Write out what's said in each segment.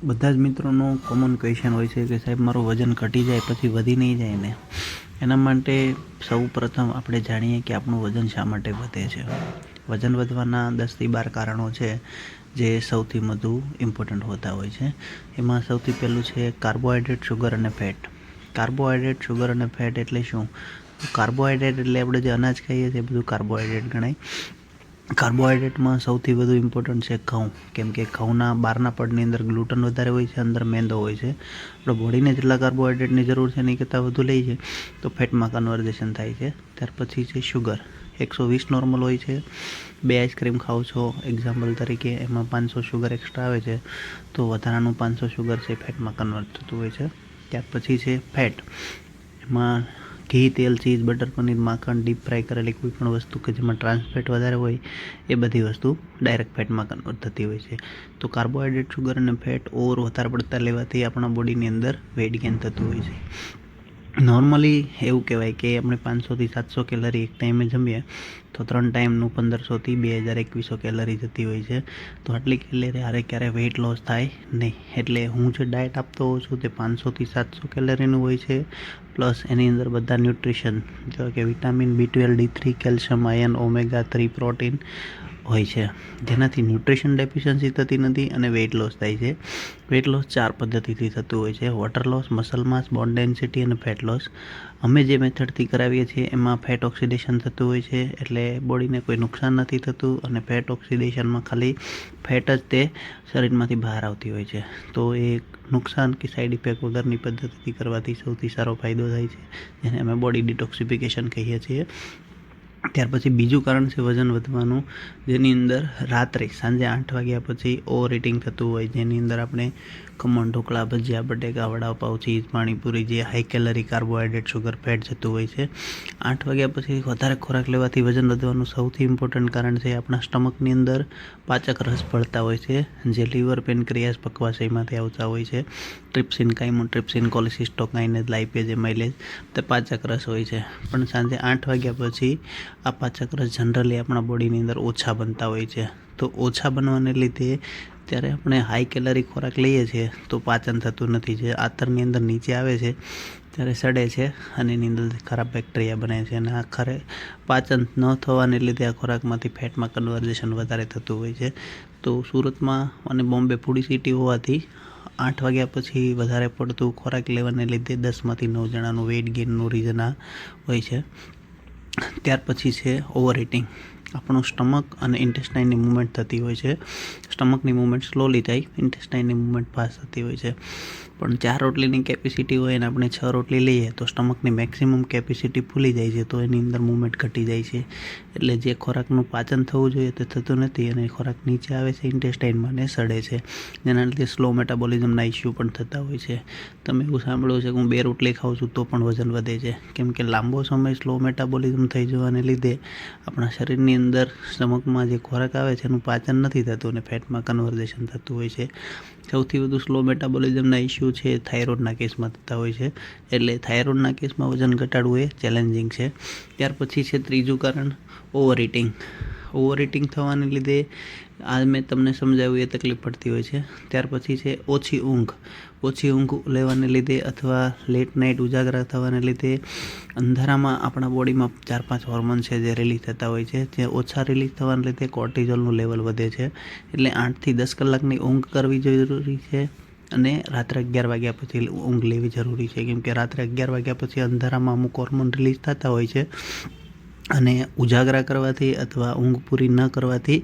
બધા જ મિત્રોનો કોમન ક્વેશ્ચન હોય છે કે સાહેબ મારું વજન ઘટી જાય પછી વધી નહીં જાય ને. એના માટે સૌ પ્રથમ આપણે જાણીએ કે આપણું વજન શા માટે વધે છે. વજન વધવાના 10થી 12 કારણો છે જે સૌથી વધુ ઇમ્પોર્ટન્ટ હોતા હોય છે. એમાં સૌથી પહેલું છે કાર્બોહાઈડ્રેટ, શુગર અને ફેટ. કાર્બોહાઈડ્રેટ, શુગર અને ફેટ એટલે શું? કાર્બોહાઈડ્રેટ એટલે આપણે જે અનાજ ખાઈએ છીએ એ બધું કાર્બોહાઈડ્રેટ ગણાય. કાર્બોહાઈડ્રેટમાં સૌથી વધુ ઇમ્પોર્ટન્ટ છે ઘઉં, કેમ કે ઘઉંના બહારના પડની અંદર ગ્લુટન વધારે હોય છે, અંદર મેંદો હોય છે. આપણે બોડીને જેટલા કાર્બોહાઈડ્રેટની જરૂર છે એની કરતાં વધુ લઈએ તો ફેટમાં કન્વર્ઝેશન થાય છે. ત્યાર પછી છે શુગર. 120 નોર્મલ હોય છે. 2 આઈસ્ક્રીમ ખાઓ છો એક્ઝામ્પલ તરીકે, એમાં 500 શુગર એક્સ્ટ્રા આવે છે, તો વધારાનું 500 શુગર છે ફેટમાં કન્વર્ટ થતું હોય છે. ત્યાર પછી છે ફેટ. એમાં ઘી, તેલ, ચીઝ, બટર, પનીર, માખણ, ડીપ ફ્રાય કરેલી કોઈ પણ વસ્તુ કે જેમાં ટ્રાન્સ ફેટ વધારે હોય એ બધી વસ્તુ ડાયરેક્ટ ફેટમાં કન્વર્ટ થતી હોય છે. તો કાર્બોહાઈડ્રેટ, શુગર અને ફેટ વધારે પડતા લેવાથી આપણા બોડીની અંદર વેઇટ ગેઇન થતું હોય છે. નોર્મલી એવું કહેવાય કે આપણે 500થી 700 કેલરી એક ટાઈમે જમીએ તો 3 ટાઈમનું 1500થી 2000-2100 કેલરી જતી હોય છે. તો આટલી કેલરી હારે ક્યારે વેઇટ લોસ થાય નહીં. એટલે હું જે ડાયટ આપતો હોઉં છું તે 500થી 700 કેલરીનું હોય છે, પ્લસ એની અંદર બધા ન્યુટ્રિશન જેવા કે vitamin B12, D3, calcium, iron, omega 3, protein હોય છે, જેનાથી ન્યુટ્રિશન ડેફિશિયન્સી થતી નથી અને વેઇટ લોસ થાય છે. વેઇટ લોસ 4 પદ્ધતિથી થતું હોય છે: વોટર લોસ, મસલ માસ, બોન ડેન્સિટી અને ફેટ લોસ. અમે જે મેથડથી કરાવીએ છીએ એમાં ફેટ ઓક્સિડેશન થતું હોય છે, એટલે બોડીને કોઈ નુકસાન નથી થતું અને ફેટ ઓક્સિડેશનમાં ખાલી ફેટ જ તે શરીરમાંથી બહાર આવતી હોય છે. તો એ નુકસાન કે સાઈડ ઇફેક્ટ વગરની પદ્ધતિથી કરવાથી સૌથી સારો ફાયદો થાય છે, જેને અમે બોડી ડિટોક્સિફિકેશન કહીએ છીએ. ત્યાર પછી બીજું કારણ છે વજન વધવાનું, જેની અંદર રાત્રે સાંજે 8 વાગ્યા પછી ઓવર ઇટિંગ થતું હોય, જેની અંદર આપણે ખમણ, ઢોકળા, ભજીયા, બટેકા, વડાપાવ, ચીઝ, પાણીપુરી જે high calorie, carbohydrate, sugar, fat જતું હોય છે. 8 વાગ્યા પછી વધારે ખોરાક લેવાથી વજન વધવાનું સૌથી ઇમ્પોર્ટન્ટ કારણ છે આપણા સ્ટમકની અંદર પાચક રસ ભળતા હોય છે, જે લીવર, પેનક્રિયાસ, પકવાશયમાંથી આવતા હોય છે. ટ્રિપ્સિન, કાઇમોટ્રિપ્સિન, કોલેસિસ્ટોકાઇનેઝ, લાઇપેઝ, એમાઇલેઝ તે પાચક રસ હોય છે. પણ સાંજે 8 વાગ્યા પછી આ પાચક રસ જનરલી આપણા બોડીની અંદર ઓછા બનતા હોય છે. તો ઓછા બનવાને લીધે ત્યારે આપણે હાઈ કેલરી ખોરાક લઈએ છીએ તો પાચન થતું નથી. જે આંતરની અંદર નીચે આવે છે ત્યારે સડે છે અને એની અંદર ખરાબ બેક્ટેરિયા બને છે, અને આખરે પાચન ન થવાને લીધે આ ખોરાકમાંથી ફેટમાં કન્વર્ઝેશન વધારે થતું હોય છે. તો સુરતમાં અને બોમ્બે ફૂડી સિટી હોવાથી 8 વાગ્યા પછી વધારે પડતું ખોરાક લેવાને લીધે 10માંથી 9 જણાનું વેઇટ ગેઇનનું રીઝન આ હોય છે. ત્યાર પછી છે ઓવર ઇટિંગ. આપણું સ્ટમક અને ઇન્ટેસ્ટાઇનની મૂવમેન્ટ થતી હોય છે. સ્ટમકની મૂવમેન્ટ સ્લોલી થાય, ઇન્ટેસ્ટાઇનની મૂવમેન્ટ ફાસ્ટ થતી હોય છે. પણ 4 રોટલીની કેપેસિટી હોય અને આપણે 6 રોટલી લઈએ તો સ્ટમકની મેક્સિમમ કેપેસિટી ફૂલી જાય છે, તો એની અંદર મૂવમેન્ટ ઘટી જાય છે. એટલે જે ખોરાકનું પાચન થવું જોઈએ તે થતું નથી અને ખોરાક નીચે આવે છે ઇન્ટેસ્ટાઇનમાં ને સડે છે, જેના લીધે સ્લો મેટાબોલિઝમના ઇસ્યુ પણ થતા હોય છે. તમે એવું સાંભળ્યું છે કે હું 2 રોટલી ખાઉં છું તો પણ વજન વધે છે, કેમ કે લાંબો સમય સ્લો મેટાબોલિઝમ થઈ જવાને લીધે આપણા શરીરની અંદર સ્ટમકમાં જે ખોરાક આવે છે એનું પાચન નથી થતું અને ફેટમાં કન્વર્ઝેશન થતું હોય છે. સૌથી વધુ સ્લો મેટાબોલિઝમના ઇસ્યુ છે થાઇરોઇડના કેસમાં થતા હોય છે, એટલે થાઇરોઇડના કેસમાં વજન ઘટાડવું એ ચેલેન્જિંગ છે. ત્યાર પછી છે ત્રીજું કારણ ઓવર ઇટિંગ. ઓવર ઇટિંગ થવાને લીધે આ મેં તમને સમજાવ્યું એ તકલીફ પડતી હોય છે. ત્યાર પછી છે ઓછી ઊંઘ. ઓછી ઊંઘ લેવાને લીધે અથવા લેટ નાઇટ ઉજાગરા થવાને લીધે અંધારામાં આપણા બોડીમાં 4-5 હોર્મોન છે જે રિલીઝ થતા હોય છે, જે ઓછા રિલીઝ થવાને લીધે કોર્ટિઝોલનું લેવલ વધે છે. એટલે 8થી 10 કલાકની ઊંઘ કરવી જરૂરી છે અને રાત્રે 11 વાગ્યા પછી ઊંઘ લેવી જરૂરી છે, કેમ કે રાત્રે 11 વાગ્યા પછી અંધારામાં અમુક હોર્મોન રિલીઝ થતા હોય છે અને ઉજાગરા કરવાથી અથવા ઊંઘ પૂરી ન કરવાથી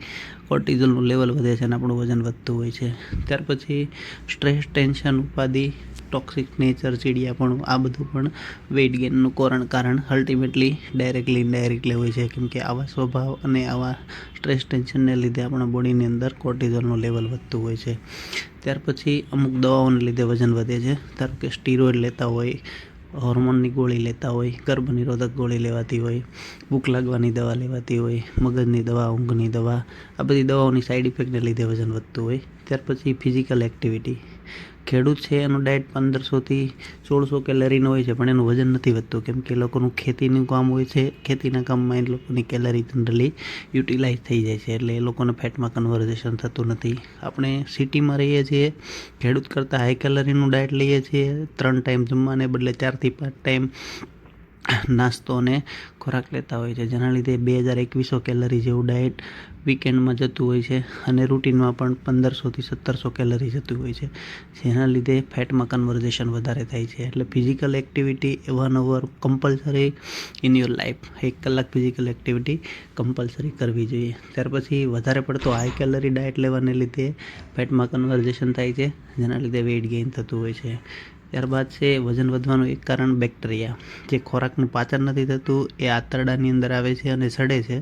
કોર્ટિઝોલનું લેવલ વધે છે અને આપણું વજન વધતું હોય છે. ત્યાર પછી સ્ટ્રેસ, ટેન્શન, ઉપાધિ, ટોક્સિક નેચર, ચીડિયાપણું, આ બધું પણ વેઇટ ગેઇનનું કારણ અલ્ટિમેટલી ડાયરેક્ટલી ઇનડાયરેક્ટલી હોય છે, કેમ કે આવા સ્વભાવ અને આવા સ્ટ્રેસ, ટેન્શનને લીધે આપણા બોડીની અંદર કોર્ટિઝોલનું લેવલ વધતું હોય છે. ત્યાર પછી અમુક દવાઓને લીધે વજન વધે છે. ધારો કે સ્ટીરોઇડ લેતા હોય, હોર્મોનની ગોળી લેતા હોય, ગર્ભ નિરોધક ગોળી લેવાતી હોય, ભૂખ લાગવાની દવા લેવાતી હોય, મગજની દવા, ઊંઘની દવા, આ બધી દવાઓની સાઈડ ઇફેક્ટને લીધે વજન વધતું હોય. ત્યાર પછી ફિઝિકલ એક્ટિવિટી. ખેડૂત છે એનું ડાયટ 1500થી 1600 કેલરીનું હોય છે, પણ એનું વજન નથી વધતું, કેમ કે એ લોકોનું ખેતીનું કામ હોય છે. ખેતીના કામમાં એ લોકોની કેલરી જનરલી યુટિલાઇઝ થઈ જાય છે, એટલે એ લોકોને ફેટમાં કન્વર્ઝેશન થતું નથી. આપણે સિટીમાં રહીએ છીએ, ખેડૂત કરતાં હાઈ કેલરીનું ડાયટ લઈએ છીએ. 3 ટાઈમ જમવાને બદલે 4 થી 5 ટાઈમ નાસ્તો અને ખોરાક લેતા હોય છે, જેના લીધે 2000-2100 કેલરી જેવું ડાયટ વીકેન્ડમાં જતું હોય છે, અને રૂટીનમાં પણ 1500થી 1700 કેલરી જતું હોય છે, જેના લીધે ફેટમાં કન્વર્ઝેશન વધારે થાય છે. એટલે physical activity 1 hour compulsory in your life. 1 કલાક ફિઝિકલ એક્ટિવિટી કમ્પલસરી કરવી જોઈએ. ત્યાર પછી વધારે પડતો હાઈ કેલરી ડાયટ લેવાને લીધે ફેટમાં કન્વર્ઝેશન થાય છે, જેના લીધે વેઇટ ગેઇન થતું હોય છે. ત્યારબાદ છે વજન વધવાનું એક કારણ બેક્ટેરિયા. જે ખોરાકનું પાચન નથી થતું એ આંતરડાની અંદર આવે છે અને સડે છે,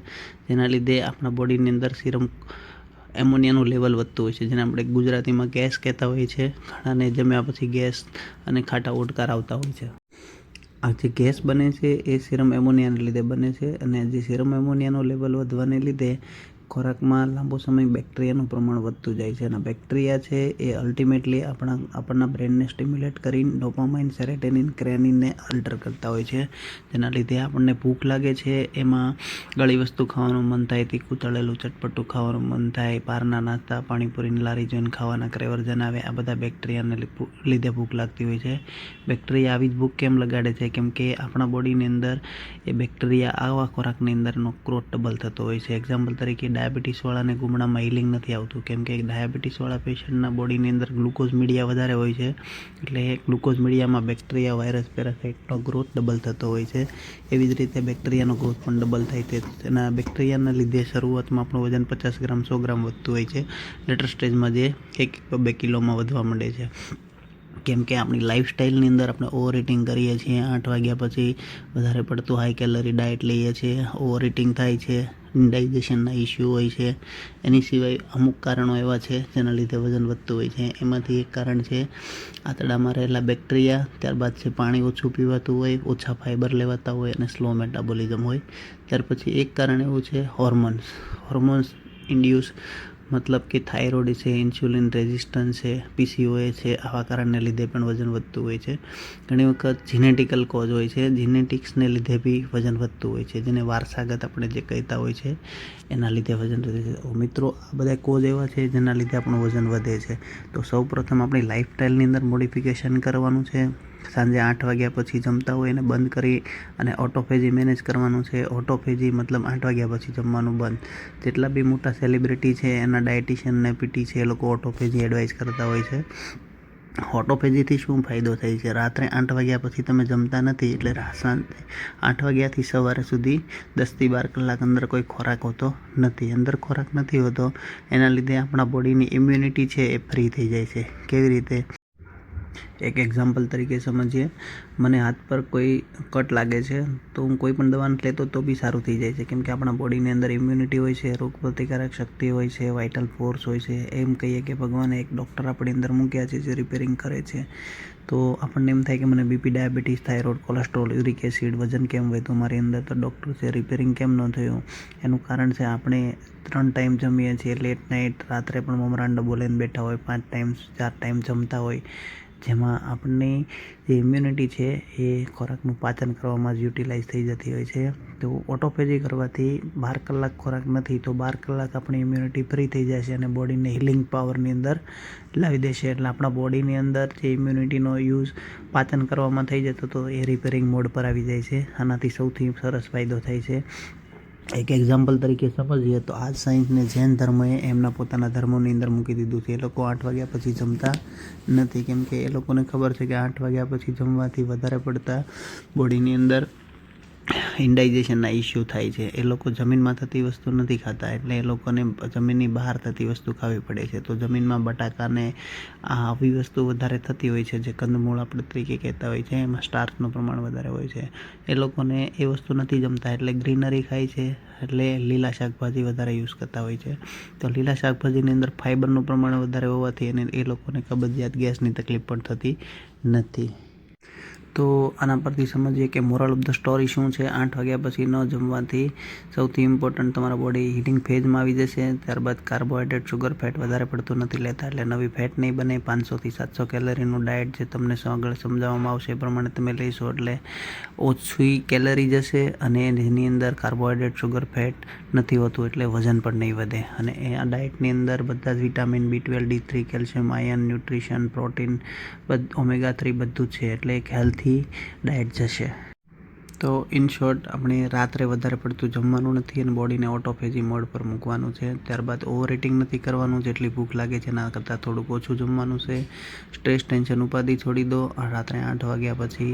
જેના લીધે આપણા બોડીની અંદર સીરમ એમોનિયાનું લેવલ વધતું હોય છે, જેને આપણે ગુજરાતીમાં ગેસ કહેતા હોઈએ છીએ. ઘણાને જમ્યા પછી ગેસ અને ખાટા ઓડકાર આવતા હોય છે. આ જે ગેસ બને છે એ સીરમ એમોનિયાને લીધે બને છે, અને જે સીરમ એમોનિયાનું લેવલ વધવાને લીધે ખોરાકમાં લાંબો સમય બેક્ટેરિયાનું પ્રમાણ વધતું જાય છે. અને બેક્ટેરિયા છે એ અલ્ટિમેટલી આપણના બ્રેનને સ્ટિમ્યુલેટ કરીને ડોપામાઇન, સેરેટેનિન, ક્રેનિનને અલ્ટર કરતા હોય છે, જેના લીધે આપણને ભૂખ લાગે છે, એમાં ગળી વસ્તુ ખાવાનું મન થાય, તીખું તળેલું ચટપટું ખાવાનું મન થાય, બહારના નાસ્તા, પાણીપુરીની લારી જોઈને ખાવાના ક્રેવર્જન આવે. આ બધા બેક્ટેરિયાને લીધે ભૂખ લાગતી હોય છે. બેક્ટેરિયા આવી જ ભૂખ કેમ લગાડે છે? કેમ કે આપણા બોડીની અંદર એ બેક્ટેરિયા આવા ખોરાકની અંદરનો ગ્રોથ ડબલ થતો હોય છે. એક્ઝામ્પલ તરીકે ડાયાબિટીસવાળાને ગુમડામાં હિલિંગ નથી આવતું, કેમ કે ડાયાબિટીસવાળા પેશન્ટના બોડીની અંદર ગ્લુકોઝ મીડિયા વધારે હોય છે, એટલે ગ્લુકોઝ મીડિયામાં બેક્ટેરિયા, વાયરસ, પેરાસાઇટનો ગ્રોથ ડબલ થતો હોય છે. એવી જ રીતે બેક્ટેરિયાનો ગ્રોથ પણ ડબલ થાય છે. તેના બેક્ટેરિયાના લીધે શરૂઆતમાં આપણું વજન 50 ગ્રામ, 100 ગ્રામ વધતું હોય છે. લેટર સ્ટેજમાં જે 1-2 કિલોમાં વધવા માંડે છે, કેમ કે આપણી લાઈફસ્ટાઈલની અંદર આપણે ઓવર ઇટિંગ કરીએ છીએ. 8 વાગ્યા પછી વધારે પડતું હાઈ કેલરી ડાયટ લઈએ છીએ, ઓવર ઇટિંગ થાય છે, ડાઇજેશનના ઇસ્યુ હોય છે. એની સિવાય અમુક કારણો એવા છે જેના લીધે વજન વધતું હોય છે. એમાંથી એક કારણ છે આંતરડામાં રહેલા બેક્ટેરિયા. ત્યારબાદ છે પાણી ઓછું પીવાતું હોય, ઓછા ફાઇબર લેવાતા હોય અને સ્લો મેટાબોલિઝમ હોય. ત્યાર પછી એક કારણ એવું છે હોર્મોન્સ ઇન્ડ્યુસ, મતલબ કે થાઇરોઇડ છે, ઇન્સ્યુલિન રેઝિસ્ટન્સ છે, PCOS છે. આવા કારણને લીધે પણ વજન વધતું હોય છે. ઘણી વખત જીનેટિકલ કોઝ હોય છે, જીનેટિક્સને લીધે બી વજન વધતું હોય છે, જેને વારસાગત આપણે જે કહેતા હોય છે એના લીધે વજન વધે છે. મિત્રો, આ બધા કોઝ એવા છે જેના લીધે આપણું વજન વધે છે. તો સૌપ્રથમ આપણી લાઈફસ્ટાઈલની અંદર મોડિફિકેશન કરવાનું છે. સાંજે 8 વાગ્યા પછી જમતા હોય એને બંધ કરી અને ઓટોફેજી મેનેજ કરવાનું છે. ઓટોફેજી મતલબ 8 વાગ્યા પછી જમવાનું બંધ. જેટલા બી મોટા સેલિબ્રિટી છે એના ડાયટિશિયન ને PT છે, એ લોકો ઓટોફેજી એડવાઇસ કરતા હોય છે. ઓટોફેજીથી શું ફાયદો થાય છે? રાત્રે 8 વાગ્યા પછી તમે જમતા નથી, એટલે સાંજે 8 વાગ્યાથી સવારે સુધી 10 થી 12 કલાક અંદર કોઈ ખોરાક હોતો નથી. અંદર ખોરાક નથી હોતો, એના લીધે આપણા બોડીની ઇમ્યુનિટી છે એ ફ્રી થઈ જાય છે. કેવી રીતે? એક એક્ઝામ્પલ તરીકે સમજીએ. મને હાથ પર કોઈ કટ લાગે છે તો હું કોઈ પણ દવા નથી લેતો તો બી સારું થઈ જાય છે, કેમ કે આપણા બોડીની અંદર ઇમ્યુનિટી હોય છે, રોગ પ્રતિકારક શક્તિ હોય છે, વાઇટલ ફોર્સ હોય છે. એમ કહીએ કે ભગવાને એક ડૉક્ટર આપણી અંદર મૂક્યા છે જે રિપેરિંગ કરે છે. તો આપણને એમ થાય કે મને BP, diabetes, thyroid, cholesterol, uric acid, વજન કેમ વધ્યું મારી અંદર? તો ડૉક્ટર છે રિપેરિંગ કેમ ન થયું? એનું કારણ છે આપણે 3 ટાઈમ જમીએ છીએ, લેટ નાઇટ, રાત્રે પણ મમરાન ડબ્બો લઈને બેઠા હોય, 5 ટાઈમ 4 ટાઈમ જમતા હોય, જેમાં આપણની જે ઇમ્યુનિટી છે એ ખોરાકનું પાચન કરવામાં જ યુટિલાઇઝ થઈ જતી હોય છે. તો ઓટોફેજી કરવાથી 12 કલાક ખોરાક નથી તો 12 કલાક આપણી ઇમ્યુનિટી ફ્રી થઈ જાય છે અને બોડીને હિલિંગ પાવરની અંદર લાવી દેશે. એટલે આપણા બોડીની અંદર જે ઇમ્યુનિટીનો યુઝ પાચન કરવામાં થઈ જતો તો એ રિપેરિંગ મોડ પર આવી જાય છે. આનાથી સૌથી સરસ ફાયદો થાય છે. એક એક્ઝામ્પલ તરીકે સમજીએ તો આજ સાયન્સને જૈન ધર્મએ એમના પોતાના ધર્મોની અંદર મૂકી દીધું છે. એ લોકો 8 વાગ્યા પછી જમતા નથી, કેમ કે એ લોકોને ખબર છે કે 8 વાગ્યા પછી જમવાથી વધારે પડતા બોડીની અંદર ઇન્ડાઇજેશનના ઇસ્યુ થાય છે. એ લોકો જમીનમાં થતી વસ્તુ નથી ખાતા, એટલે એ લોકોને જમીનની બહાર થતી વસ્તુ ખાવી પડે છે. તો જમીનમાં બટાકાને આવી વસ્તુ વધારે થતી હોય છે, જે કંદમૂળ આપણે તરીકે કહેતા હોય છે, એમાં સ્ટાર્ચનું પ્રમાણ વધારે હોય છે. એ લોકોને એ વસ્તુ નથી જમતા, એટલે ગ્રીનરી ખાય છે, એટલે લીલા શાકભાજી વધારે યુઝ કરતા હોય છે. તો લીલા શાકભાજીની અંદર ફાઇબરનું પ્રમાણ વધારે હોવાથી એ લોકોને કબજિયાત, ગેસની તકલીફ પણ થતી નથી. તો આના પરથી સમજીએ કે મોરલ ઓફ ધ સ્ટોરી શું છે. 8 વાગ્યા પછી ન જમવાથી સૌથી ઇમ્પોર્ટન્ટ તમારા બોડી હીટિંગ ફેઝમાં આવી જશે. ત્યારબાદ કાર્બોહાઈડ્રેટ, શુગર, ફેટ વધારે પડતું નથી લેતા, એટલે નવી ફેટ નહીં બને. 500થી 700 કેલરીનું ડાયટ જે તમને આગળ સમજાવવામાં આવશે એ પ્રમાણે તમે લઈશો એટલે ઓછી કેલરી જશે, અને જેની અંદર કાર્બોહાઈડ્રેટ, શુગર, ફેટ નથી હોતું એટલે વજન પણ નહીં વધે. અને આ ડાયટની અંદર બધા જ vitamin B12, D3, calcium, iron, nutrition, protein, omega 3 બધું જ છે, એટલે એક હેલ્થી ડાયટ જશે. તો ઇન શોર્ટ, આપણે રાત્રે વધારે પડતું જમવાનું નથી અને બોડીને ઓટોફેજી મોડ પર મૂકવાનું છે. ત્યારબાદ ઓવર ઇટિંગ નથી કરવાનું, જેટલી ભૂખ લાગે છે એના કરતાં થોડુંક ઓછું જમવાનું છે. સ્ટ્રેસ, ટેન્શન, ઉપાધિ છોડી દો. રાત્રે 8 વાગ્યા પછી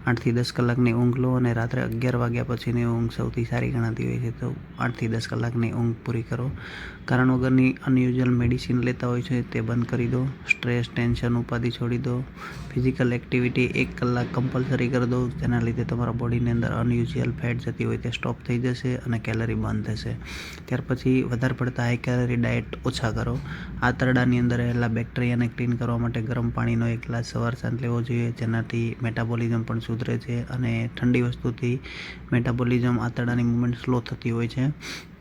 8થી 10 કલાકની ઊંઘ લો, અને રાત્રે 11 વાગ્યા પછીની ઊંઘ સૌથી સારી ગણાતી હોય છે. તો 8થી 10 કલાકની ઊંઘ પૂરી કરો. કારણ વગરની અનયુઝ્યુઅલ મેડિસિન લેતા હોય છે તે બંધ કરી દો. સ્ટ્રેસ, ટેન્શન, ઉપાધિ છોડી દો. ફિઝિકલ એક્ટિવિટી 1 કલાક કમ્પલસરી કરી દો, જેના લીધે તમારા બોડીની અંદર અનયુઝ્યુઅલ ફેટ જતી હોય તે સ્ટોપ થઈ જશે અને કેલરી બંધ થશે. ત્યાર પછી વધારે પડતા હાઈ કેલરી ડાયટ ઓછા કરો. આંતરડાની અંદર રહેલા બેક્ટેરિયાને ક્લીન કરવા માટે ગરમ પાણીનો 1 ગ્લાસ સવાર સાંજ લેવો જોઈએ, જેનાથી મેટાબોલિઝમ પણ સુધરે છે. અને ઠંડી વસ્તુથી મેટાબોલિઝમ, આંતરડાની મૂવમેન્ટ સ્લો થતી હોય છે,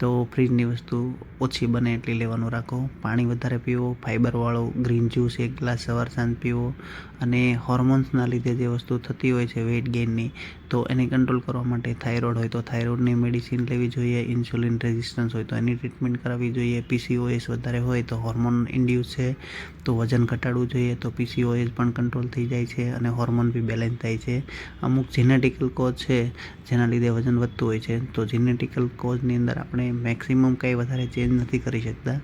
તો ફ્રીજની વસ્તુ ઓછી બને એટલી લેવાનું રાખો. પાણી વધારે પીવો. ફાઇબરવાળો ગ્રીન જ્યુસ 1 ગ્લાસ સવાર સાંજ પીવો. અને હોર્મોન્સના લીધે જે વસ્તુ થતી હોય છે વેઇટ ગેઇનની, તો એને કંટ્રોલ કરવા માટે થાઇરોઇડ હોય તો થાઇરોઇડની મેડિસિન લેવી જોઈએ. ઇન્સ્યુલિન રેઝિસ્ટન્સ હોય તો એની ટ્રીટમેન્ટ કરાવવી જોઈએ. PCOS વધારે હોય તો હોર્મોન ઇન્ડ્યુસ છે તો વજન ઘટાડવું જોઈએ, તો PCOS પણ કંટ્રોલ થઈ જાય છે અને હોર્મોન બી બેલેન્સ થાય છે. અમુક જેનેટિકલ કોઝ છે જેના લીધે વજન વધતું હોય છે, તો જેનેટિકલ કોઝની અંદર આપણે મેક્સિમમ કંઈ વધારે ચેન્જ નથી કરી શકતા,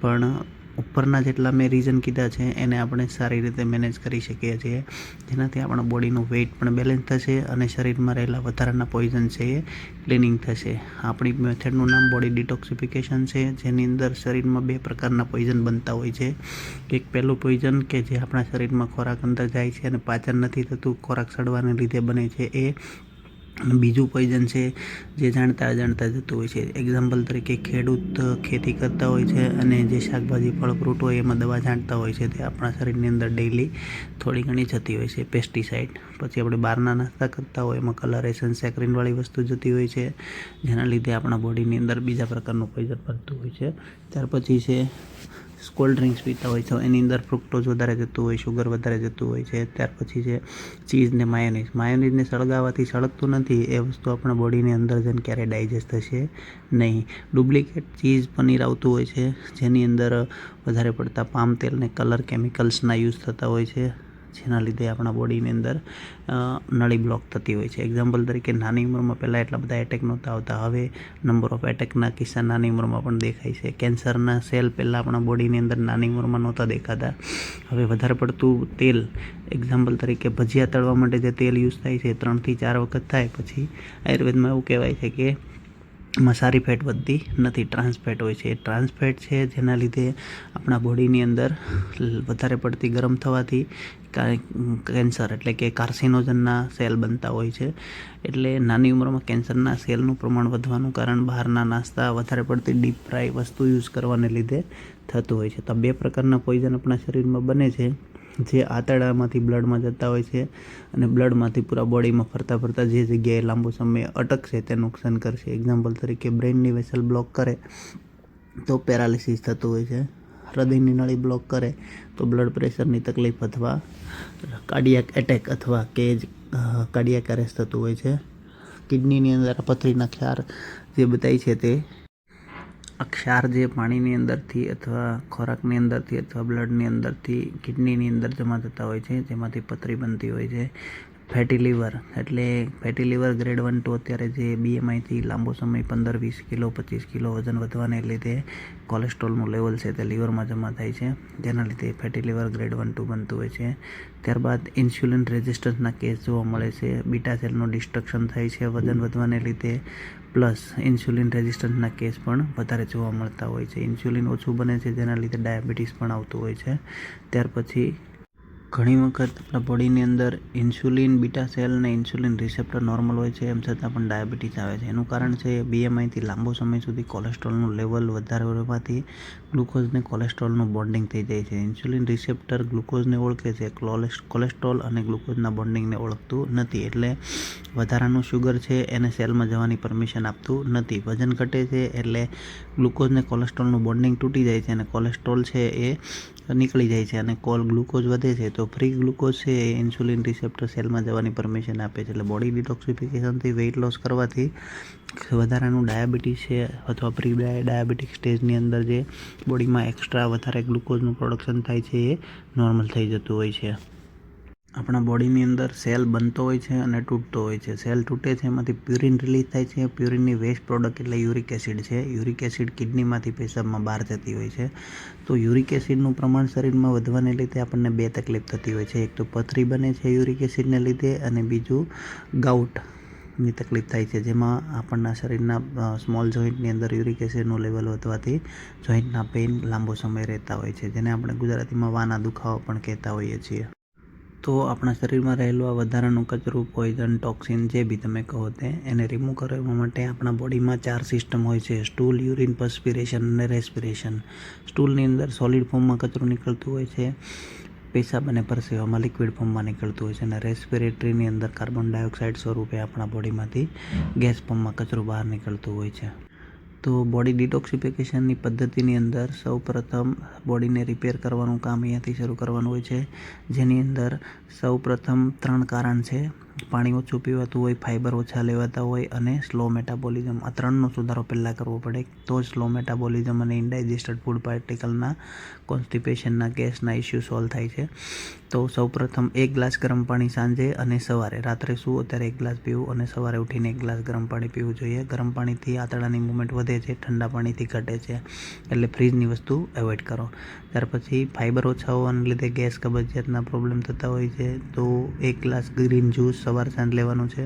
પણ ઉપરના જેટલા મેં રીઝન કીધા છે એને આપણે સારી રીતે મેનેજ કરી શકીએ છીએ, જેનાથી આપણા બોડીનું વેઇટ પણ બેલેન્સ થશે અને શરીરમાં રહેલા વધારાના પોઈઝન છે એ ક્લિનિંગ થશે. આપણી મેથડનું નામ બોડી ડિટોક્સિફિકેશન છે, જેની અંદર શરીરમાં 2 પ્રકારના પોઈઝન બનતા હોય છે. એક પહેલું પોઈઝન કે જે આપણા શરીરમાં ખોરાક અંદર જાય છે અને પાચન નથી થતું, ખોરાક સડવાને લીધે બને છે એ. અને બીજું પોઈઝન છે જે જાણતા અજાણતા જતું હોય છે. એક્ઝામ્પલ તરીકે ખેડૂત ખેતી કરતા હોય છે અને જે શાકભાજી, ફળ, ફ્રૂટ હોય એમાં દવા છાંટતા હોય છે, તે આપણા શરીરની અંદર ડેઇલી થોડી ઘણી જતી હોય છે, પેસ્ટિસાઇડ. પછી આપણે બહારના નાસ્તા કરતા હોય એમાં કલરેશન, સેકરીનવાળી વસ્તુ જતી હોય છે, જેના લીધે આપણા બોડીની અંદર બીજા પ્રકારનું પોઈઝન બનતું હોય છે. ત્યાર પછી છે કોલ્ડ ડ્રિંક્સ પીતા હોય તો એની અંદર ફ્રુક્ટોઝ વધારે જતું હોય, શુગર વધારે જતું હોય છે. ત્યાર પછી છે ચીઝ ને માયોનીઝ. માયોનીઝને સળગાવવાથી સળગતું નથી, એ વસ્તુ આપણા બોડીની અંદર જઈને ક્યારેય ડાયજેસ્ટ થશે નહીં. ડુપ્લિકેટ ચીઝ, પનીર આવતું હોય છે જેની અંદર વધારે પડતા પામ તેલ ને કલર કેમિકલ્સના યુઝ થતા હોય છે, જેના લીધે આપણા બોડીની અંદર નળી બ્લોક થતી હોય છે. એક્ઝામ્પલ તરીકે નાની ઉંમરમાં પહેલાં એટલા બધા એટેક નહોતા આવતા, હવે નંબર ઓફ એટેકના કિસ્સા નાની ઉંમરમાં પણ દેખાય છે. કેન્સરના સેલ પહેલાં આપણા બોડીની અંદર નાની ઉંમરમાં નહોતા દેખાતા, હવે વધારે પડતું તેલ, એક્ઝામ્પલ તરીકે ભજીયા તળવા માટે જે તેલ યુઝ થાય છે 3થી 4 વખત થાય પછી આયુર્વેદમાં એવું કહેવાય છે કે એમાં સારી ફેટ વધતી નથી, ટ્રાન્સફેટ હોય છે. એ ટ્રાન્સફેટ છે જેના લીધે આપણા બોડીની અંદર વધારે પડતી ગરમ થવાથી કેન્સર એટલે કે કાર્સિનોજનના સેલ બનતા હોય છે. એટલે નાની ઉંમરમાં કેન્સરના સેલનું પ્રમાણ વધવાનું કારણ બહારના નાસ્તા, વધારે પડતી ડીપ ફ્રાય વસ્તુ યુઝ કરવાને લીધે થતું હોય છે. તો 2 પ્રકારના પોઈઝન આપણા શરીરમાં બને છે, જે આંતરડામાંથી બ્લડમાં જતા હોય છે અને બ્લડમાંથી પૂરા બોડીમાં ફરતા ફરતા જે જગ્યાએ લાંબો સમય અટકશે તે નુકસાન કરશે. એક્ઝામ્પલ તરીકે બ્રેઇનની વેસલ બ્લોક કરે તો પેરાલિસિસ થતું હોય છે. હૃદયની નળી બ્લોક કરે તો બ્લડ પ્રેશરની તકલીફ અથવા કાર્ડિયાક એટેક અથવા કે કાર્ડિયાક એરેસ્ટ થતું હોય છે. કિડનીની અંદર પથરીના ક્ષાર જે બતાય છે તે ક્ષાર જે પાણીની અંદરથી અથવા ખોરાકની અંદરથી અથવા બ્લડની અંદરથી કિડનીની અંદર જમા થતા હોય છે, જેમાંથી પથરી બનતી હોય છે. ફેટી લીવર એટલે ફેટી લીવર ગ્રેડ 1, 2 અત્યારે જે BMIથી લાંબો સમય 15, 20 કિલો, 25 કિલો વજન વધવાને લીધે કોલેસ્ટ્રોલનું લેવલ છે તે લીવરમાં જમા થાય છે, જેના લીધે ફેટી લીવર ગ્રેડ 1, 2 બનતું હોય છે. ત્યારબાદ ઇન્સ્યુલિન રેઝિસ્ટન્સના કેસ જોવા મળે છે. બીટા સેલનું ડિસ્ટ્રક્શન થાય છે વજન વધવાને લીધે, પ્લસ ઇન્સ્યુલિન રેઝિસ્ટન્સના કેસ પણ વધારે જોવા મળતા હોય છે. ઇન્સ્યુલિન ઓછું બને છે જેના લીધે ડાયાબિટીસ પણ આવતું હોય છે. ત્યાર પછી ઘણી વખત આપણા બોડીની અંદર ઇન્સ્યુલિન બીટા સેલ અને ઇન્સ્યુલિન રિસેપ્ટર નોર્મલ હોય છે, એમ છતાં પણ ડાયાબિટીસ આવે છે. એનું કારણ છે BMIથી લાંબો સમય સુધી કોલેસ્ટ્રોલનું લેવલ વધારે રહેવાથી ગ્લુકોઝને કોલેસ્ટ્રોલનું બોન્ડિંગ થઈ જાય છે. ઇન્સ્યુલિન રિસેપ્ટર ગ્લુકોઝને ઓળખે છે, કોલેસ્ટ્રોલ અને ગ્લુકોઝના બોન્ડિંગને ઓળખતું નથી. એટલે વધારાનું શુગર છે એને સેલમાં જવાની પરમિશન આપતું નથી. વજન ઘટે છે એટલે ગ્લુકોઝને કોલેસ્ટ્રોલનું બોન્ડિંગ તૂટી જાય છે અને કોલેસ્ટ્રોલ છે એ નીકળી જાય છે અને ગ્લુકોઝ વધે છે તો ફ્રી ગ્લુકોઝ છે એ ઇન્સ્યુલિન રિસેપ્ટર સેલમાં જવાની પરમિશન આપે છે. એટલે બોડી ડિટોક્સિફિકેશનથી વેઇટ લોસ કરવાથી વધારાનું ડાયાબિટીસ છે અથવા પ્રી ડાયાબિટીક સ્ટેજની અંદર જે બોડીમાં એક્સ્ટ્રા વધારે ગ્લુકોઝનું પ્રોડક્શન થાય છે એ નોર્મલ થઈ જતું હોય છે. આપણા બોડીની અંદર સેલ બનતો હોય છે અને તૂટતો હોય છે. સેલ તૂટે છે એમાંથી પ્યુરિન રિલીઝ થાય છે. પ્યુરિનની વેસ્ટ પ્રોડક્ટ એટલે યુરિક એસિડ છે. યુરિક એસિડ કિડનીમાંથી પેશાબમાં બહાર જતી હોય છે. તો યુરિક એસિડનું પ્રમાણ શરીરમાં વધવાને લીધે આપણને બે તકલીફ થતી હોય છે. એક તો પથરી બને છે યુરિક એસિડને લીધે અને બીજું ગાઉટની તકલીફ થાય છે, જેમાં આપણના શરીરના સ્મોલ જોઈન્ટની અંદર યુરિક એસિડનું લેવલ વધવાથી જોઈન્ટના પેઇન લાંબો સમય રહેતા હોય છે, જેને આપણે ગુજરાતીમાં વાના દુખાવા પણ કહેતા હોઈએ છીએ. તો આપણા શરીરમાં રહેલું આ વધારાનું કચરું, પોઈઝન, ટોક્સિન જે બી તમે કહો તે એને રિમૂવ કરવા માટે આપણા બોડીમાં 4 સિસ્ટમ હોય છે: સ્ટૂલ, યુરિન, પર્સ્પિરેશન અને રેસ્પિરેશન. સ્ટૂલની અંદર સોલિડ ફોર્મમાં કચરું નીકળતું હોય છે, પેશાબ અને પરસેવામાં લિક્વિડ ફોર્મમાં નીકળતું હોય છે અને રેસ્પિરેટરીની અંદર કાર્બન ડાયોક્સાઇડ સ્વરૂપે આપણા બોડીમાંથી ગેસ ફોર્મમાં કચરું બહાર નીકળતું હોય છે. તો બોડી ડિટોક્સિફિકેશનની પદ્ધતિની અંદર સૌપ્રથમ બોડીને રિપેર કરવાનું કામ અહીંયાથી શરૂ કરવાનું હોય છે, જેની અંદર સૌપ્રથમ 3 કારણ છે: પાણી ઓછું પીવાતું હોય, ફાઇબર ઓછા લેવાતા હોય અને સ્લો મેટાબોલિઝમ. આ 3નો સુધારો પહેલાં કરવો પડે તો જ સ્લો મેટાબોલિઝમ અને ઇનડાઇજેસ્ટેડ ફૂડ પાર્ટિકલના કોન્સ્ટિપેશનના ગેસના ઇસ્યુ સોલ્વ થાય છે. તો સૌપ્રથમ 1 ગ્લાસ ગરમ પાણી સાંજે અને સવારે, રાત્રે સૂવો ત્યારે 1 ગ્લાસ પીવું અને સવારે ઉઠીને 1 ગ્લાસ ગરમ પાણી પીવું જોઈએ. ગરમ પાણીથી આંતરડાની મૂવમેન્ટ વધે છે, ઠંડા પાણીથી ઘટે છે, એટલે ફ્રીજની વસ્તુ એવોઇડ કરો. ત્યાર પછી ફાઇબર ઓછા હોવાને લીધે ગેસ, કબજિયાતના પ્રોબ્લેમ થતા હોય છે, તો 1 ગ્લાસ ગ્રીન જ્યુસ સવાર સાંજ લેવાનું છે.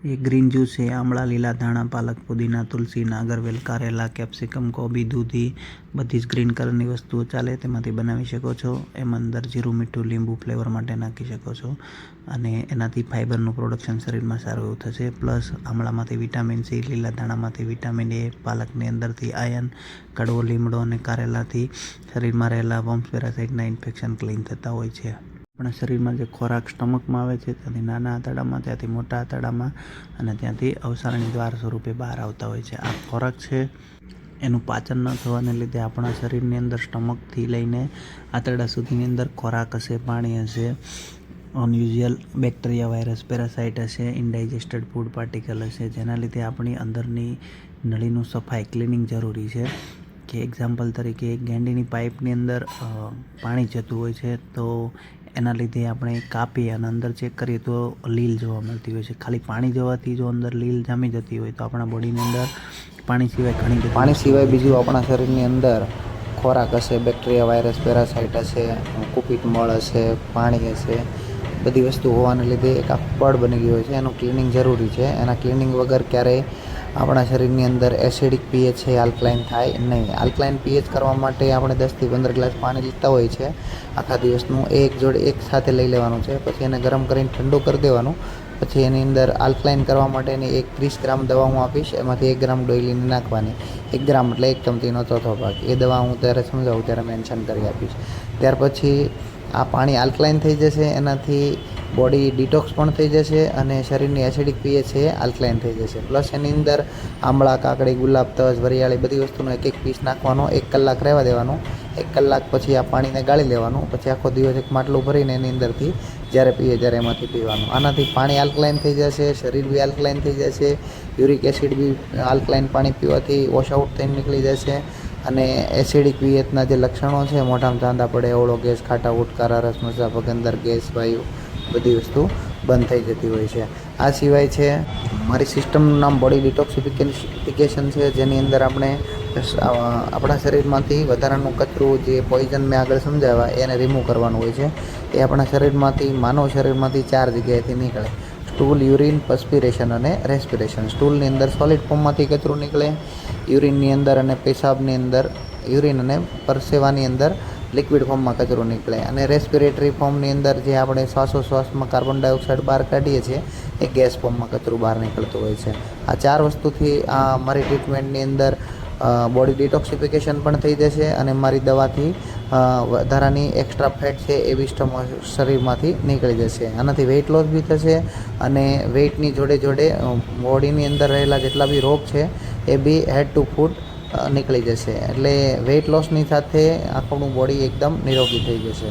એ ગ્રીન જ્યુસ છે આમળા, લીલા ધાણા, પાલક, પુદીના, તુલસી, નાગરવેલ, કારેલા, કેપ્સિકમ, કોબી, દૂધી, બધી જ ગ્રીન કલરની વસ્તુઓ ચાલે તેમાંથી બનાવી શકો છો. એમાં અંદર જીરું, મીઠું, લીંબુ ફ્લેવર માટે નાખી શકો છો અને એનાથી ફાઇબરનું પ્રોડક્શન શરીરમાં સારું એવું થશે. પ્લસ આમળામાંથી વિટામિન સી, લીલા ધાણામાંથી વિટામિન એ, પાલકની અંદરથી આયર્ન, કડવો લીમડો અને કારેલાથી શરીરમાં રહેલા વર્મ્સ, પેરાસાઇટના ઇન્ફેક્શન ક્લીન થતા હોય છે. આપણા શરીરમાં જે ખોરાક સ્ટમકમાં આવે છે ત્યાંથી નાના આંતરડામાં, ત્યાંથી મોટા આંતરડામાં અને ત્યાંથી અવસારણી દ્વાર સ્વરૂપે બહાર આવતા હોય છે. આ ખોરાક છે એનું પાચન ન થવાને લીધે આપણા શરીરની અંદર સ્ટમકથી લઈને આંતરડા સુધીની અંદર ખોરાક હશે, પાણી હશે, અનયુઝ્યુઅલ બેક્ટેરિયા, વાયરસ, પેરાસાઇટ હશે, ઇનડાઇજેસ્ટેડ ફૂડ પાર્ટિકલ હશે, જેના લીધે આપણી અંદરની નળીનું સફાઈ, ક્લિનિંગ જરૂરી છે. કે એક્ઝામ્પલ તરીકે ગેંડીની પાઇપની અંદર પાણી જતું હોય છે, તો એના લીધે આપણે કાપીએ અને અંદર ચેક કરીએ તો લીલ જોવા મળતી હોય છે. ખાલી પાણી જવાથી જો અંદર લીલ જામી જતી હોય તો આપણા બોડીની અંદર પાણી સિવાય બીજું આપણા શરીરની અંદર ખોરાક હશે, બેક્ટેરિયા, વાયરસ, પેરાસાઇટ હશે, કુપિત મળ હશે, પાણી હશે, બધી વસ્તુ હોવાને લીધે એક આ પડ બની ગયું હોય છે. એનું ક્લિનિંગ જરૂરી છે. એના ક્લિનિંગ વગર ક્યારેય આપણા શરીરની અંદર એસિડિક પીએચ છે આલ્કલાઇન થાય નહીં. આલ્કલાઇન પીએચ કરવા માટે આપણે 10થી 15 ગ્લાસ પાણી લીધા હોય છે આખા દિવસનું, એક જોડે એક સાથે લઈ લેવાનું છે. પછી એને ગરમ કરીને ઠંડુ કરી દેવાનું. પછી એની અંદર આલ્કલાઇન કરવા માટેની 30 ગ્રામ દવા હું આપીશ, એમાંથી 1 ગ્રામ ડોયલીની નાખવાની. 1 ગ્રામ એટલે 1 ચમચીનો ચોથો ભાગ. એ દવા હું ત્યારે સમજાવું ત્યારે મેન્શન કરી આપીશ. ત્યાર પછી આ પાણી આલ્કલાઇન થઈ જશે, એનાથી બોડી ડિટોક્સ પણ થઈ જશે અને શરીરની એસિડિક પીએચ છે આલ્કલાઇન થઈ જશે. પ્લસ એની અંદર આંબળા, કાકડી, ગુલાબ, તજ, વરિયાળી બધી વસ્તુનો 1 પીસ નાખવાનો, 1 કલાક રહેવા દેવાનું. 1 કલાક પછી આ પાણીને ગાળી લેવાનું. પછી આખો દિવસ એક માટલું ભરીને એની અંદરથી જ્યારે પીએ ત્યારે એમાંથી પીવાનું. આનાથી પાણી આલ્કલાઇન થઈ જશે, શરીર બી આલ્કલાઇન થઈ જશે, યુરિક એસિડ બી આલ્કલાઇન પાણી પીવાથી વોશ આઉટ થઈને નીકળી જશે અને એસિડિક પીએચના જે લક્ષણો છે, મોઢામાં ચાંદા પડે, ઓળો ગેસ, ખાટા ઉટકારા, રસમસા, પગ અંદર ગેસ, વાયુ, બધી વસ્તુ બંધ થઈ જતી હોય છે. આ સિવાય છે મારી સિસ્ટમનું નામ બોડી ડિટોક્સિફિકેશન છે, જેની અંદર આપણે આપણા શરીરમાંથી વધારાનું કચરું, જે પોઈઝન મેં આગળ સમજાવ્યા, એને રિમૂવ કરવાનું હોય છે. એ આપણા શરીરમાંથી, માનવ શરીરમાંથી 4 જગ્યાએથી નીકળે: સ્ટૂલ, યુરિન, પર્સ્પિરેશન અને રેસ્પિરેશન. સ્ટૂલની અંદર સોલિડ ફોર્મમાંથી કચરું નીકળે, યુરિનની અંદર અને પેશાબની અંદર, યુરિન અને પરસેવાની અંદર લિક્વિડ ફોર્મમાં કચરો નીકળે. અને રેસ્પિરેટરી ફોર્મની અંદર જે આપણે શ્વાસોશ્વાસમાં કાર્બન ડાયોક્સાઇડ બહાર કાઢીએ છીએ એ ગેસ ફોર્મમાં કચરું બહાર નીકળતું હોય છે. આ 4 વસ્તુથી મારી ટ્રીટમેન્ટની અંદર બોડી ડિટોક્સિફિકેશન પણ થઈ જશે અને મારી દવાથી વધારાની એક્સ્ટ્રા ફેટ છે એ બી શરીરમાંથી નીકળી જશે. આનાથી વેઇટ લોસ બી થશે અને વેઇટની જોડે જોડે બોડીની અંદર રહેલા જેટલા બી રોગ છે એ બી હેડ ટુ ફૂટ નીકળી જશે. એટલે વેઇટ લોસની સાથે આપણું બોડી એકદમ નિરોગી થઈ જશે.